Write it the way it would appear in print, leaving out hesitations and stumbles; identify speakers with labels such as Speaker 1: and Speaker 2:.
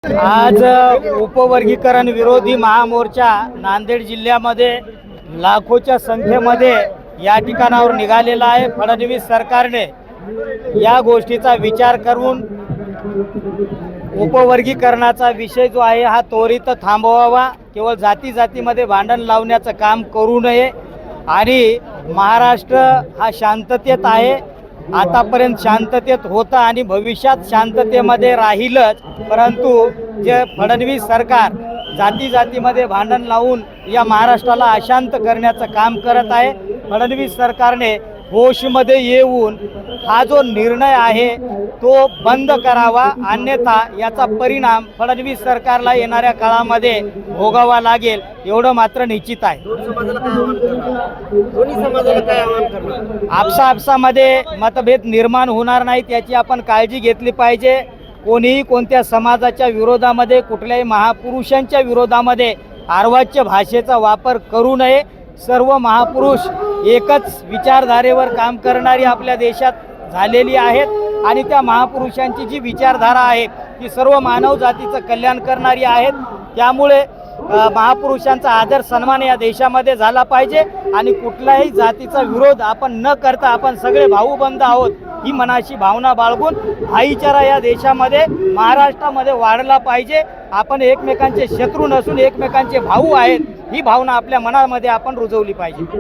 Speaker 1: आज उपवर्गीकरण विरोधी महामोर्चा नांदेड जिल्ह्यामध्ये लाखोच्या संख्येमध्ये या ठिकाणावर निघालेला आहे। फडणवीस सरकारने या गोष्टीचा विचार करून उपवर्गीकरणाचा विषय जो आहे हा त्वरित थांबवावा, केवळ जाती जातीमध्ये भांडण लावण्याचं काम करू नये आणि महाराष्ट्र हा शांततेत आहे, आतापर्यंत शांततेत होता आणि भविष्यात शांततेमध्ये राहीलच। परंतु जे फडणवीस सरकार जाती जातीमध्ये भांडण लावून या महाराष्ट्राला अशांत करण्याचं काम करत आहे। फडणवीस सरकारने होशमध्ये येऊन हा जो निर्णय आहे तो बंद करावा, अन्यथा याचा परिणाम फडणवीस सरकारला येणाऱ्या काळामध्ये भोगावा लागेल, एवढं मात्र निश्चित आहे। आपसामध्ये मतभेद निर्माण होणार नाहीत याची आपण काळजी घेतली पाहिजे। कोणीही कोणत्या समाजाच्या विरोधामध्ये, कुठल्याही महापुरुषांच्या विरोधामध्ये अर्वाच्य भाषेचा वापर करू नये। सर्व महापुरुष एकच विचारधारेवर काम करणारी आपल्या देशात झालेली आहेत आणि त्या महापुरुषांची जी विचारधारा आहे ती सर्व मानव जातीचं कल्याण करणारी आहेत। त्यामुळे महापुरुषांचा आदर सन्मान या देशामध्ये झाला पाहिजे आणि कुठल्याही जातीचा विरोध आपण न करता आपण सगळे भाऊबंद आहोत ही मनाची भावना बाळगून भाईचारा या देशामध्ये महाराष्ट्रामध्ये वाढला पाहिजे। आपण एकमेकांचे शत्रू नसून एकमेकांचे भाऊ आहेत ही भावना आपल्या मनामध्ये आपण रुजवली पाहिजे।